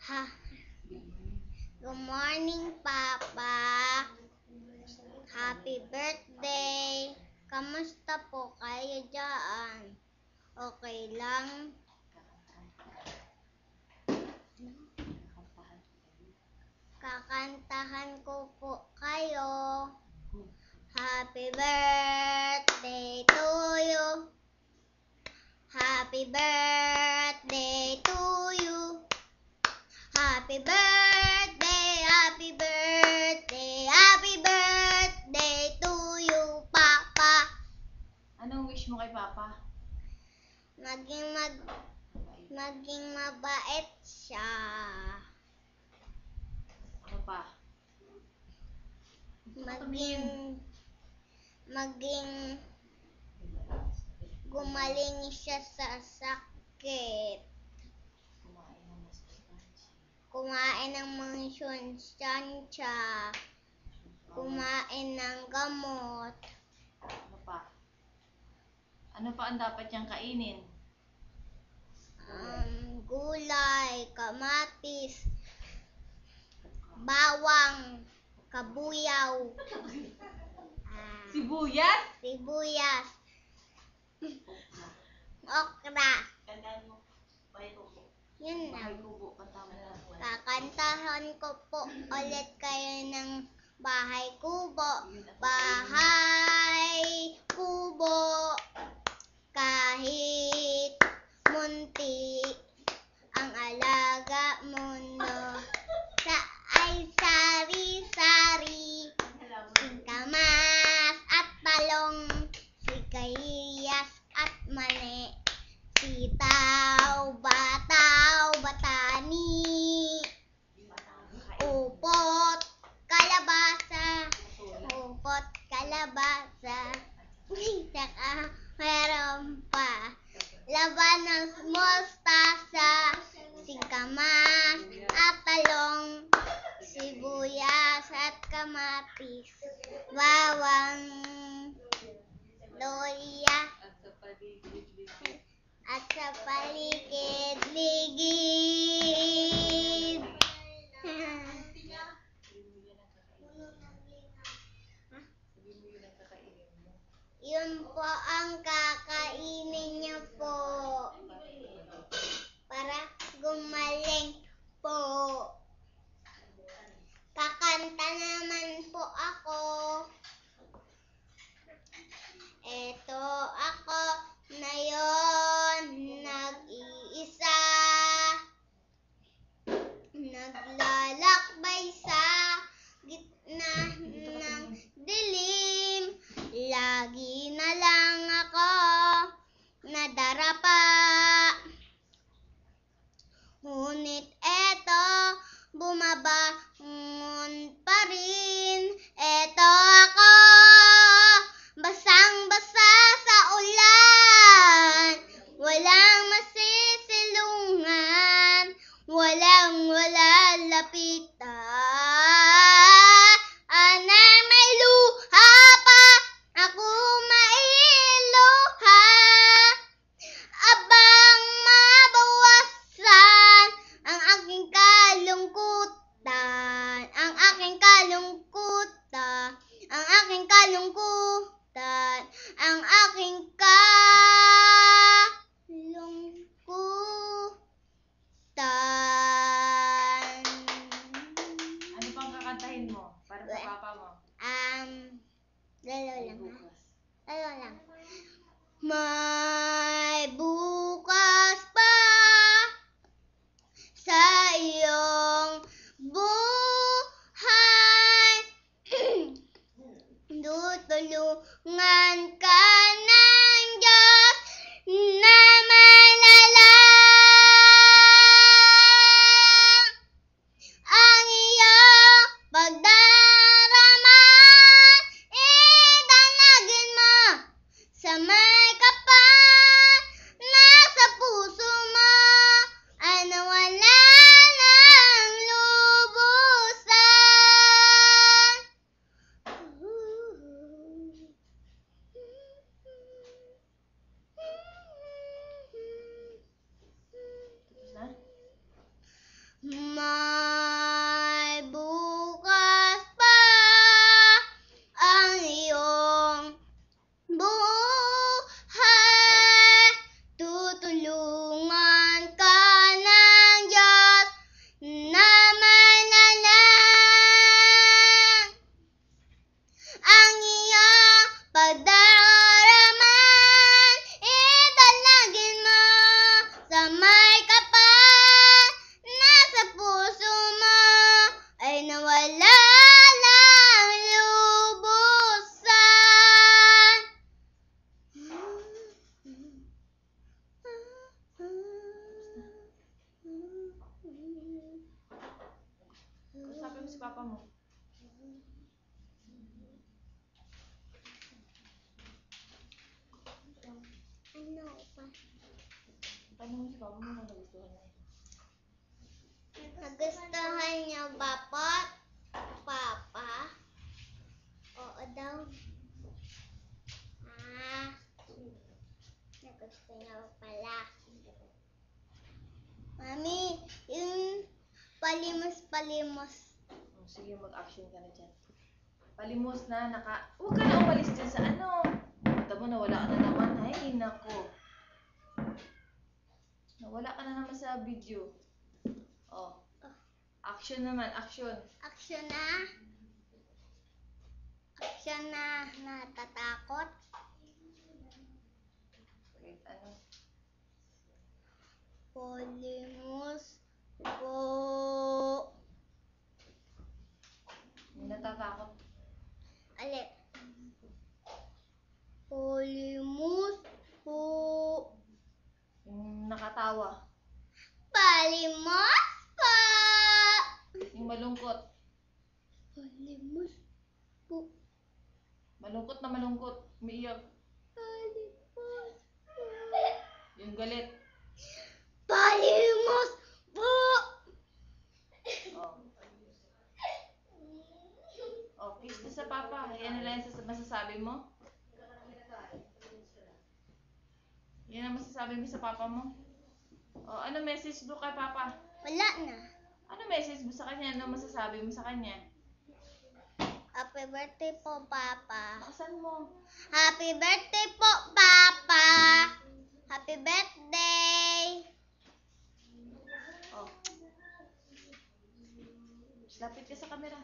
Ha. Good morning, Papa. Happy birthday. Kamusta po kayo dyan? Okay lang? Kakantahan ko po kayo. Happy birthday to you. Happy birthday to you. Happy birthday, happy birthday, happy birthday to you, Papa. Anong wish mo kay Papa? Maging mabait siya. Ano pa? Maging gumaling siya sa sakit. Kumain ng mga sustansya. Kumain ng gamot. Ano pa? Ano pa ang dapat niyang kainin? Gulay, kamatis, bawang, kabuyaw, Sibuyas? sibuyas, okra. Tandaan mo, bahay kubo. Yun Bahay lang. kubo, kantahan mo. Kakantahan ko po ulit kayo ng bahay kubo. Bahay kubo, kahit munti ang alaga mo, no? Ay sari-sari, singkamas at talong, sigarilyas at mani, sitaw, bataw, batani, upot, kalabasa, saka meron pa labanos, mustasa, singkamas at talong, sibuyas at kamatis, bawang, loya, at sa paligid-ligid. Yun po ang kakainin niyo po para gumaling po. Kakanta naman po ako. Eto ako ngayon, nag-iisa, naglalakbay sa gitna ng dilim. Lagi na lang ako nadarapa. Ngunit eto, bumabangon pa rin. Eto ako, basang-basa sa ulan. Walang masisilungan, walang-wala lapitan. Anay may luha pa, ako mailuha. Abang mabawasan ang aking kalungkutan, ang aking kalungkutan, ang aking kalungkutan, ang aking kalungkutan. Ano pang kakantahin mo para sa Papa mo? Lalo lang, ha? Bukas. Lalo lang. May bukas pa sa iyong buhay. Tutulungan ka ng Diyos na malalang ang iyong pagdarama. Idalaga papa mo kung nagustuhan niya. Nagustuhan niya ba po, Papa? Oo daw. Nagustuhan niya pala. Mami, yung palimos-palimos. Oh, sige, mag-action ka na dyan. Palimos na, huwag ka na umalis dyan sa ano. Mata mo, nawala ka na naman. Ay, nako. Nawala ka na naman sa video. Oh. Action naman, action. Action na. Action na natatakot. Wait, ano? Palimos po. Yung natatakot. Alit. Palimos po. Yung nakatawa. Palimos po. Yung malungkot. Palimos po. Malungkot na malungkot. Umiiyak. Palimos po. Yung galit. Palimos po. Oh. Oh, kiss na sa papa. Yan na lang yung masasabi mo? Yan ang masasabi mo sa papa mo? Oh, ano message mo kay papa? Wala na. Ano message mo sa kanya? Ano masasabi mo sa kanya? Happy birthday po, Papa. Bakasan mo. Happy birthday po, Papa. Happy birthday. Oh. Lapit ka sa camera.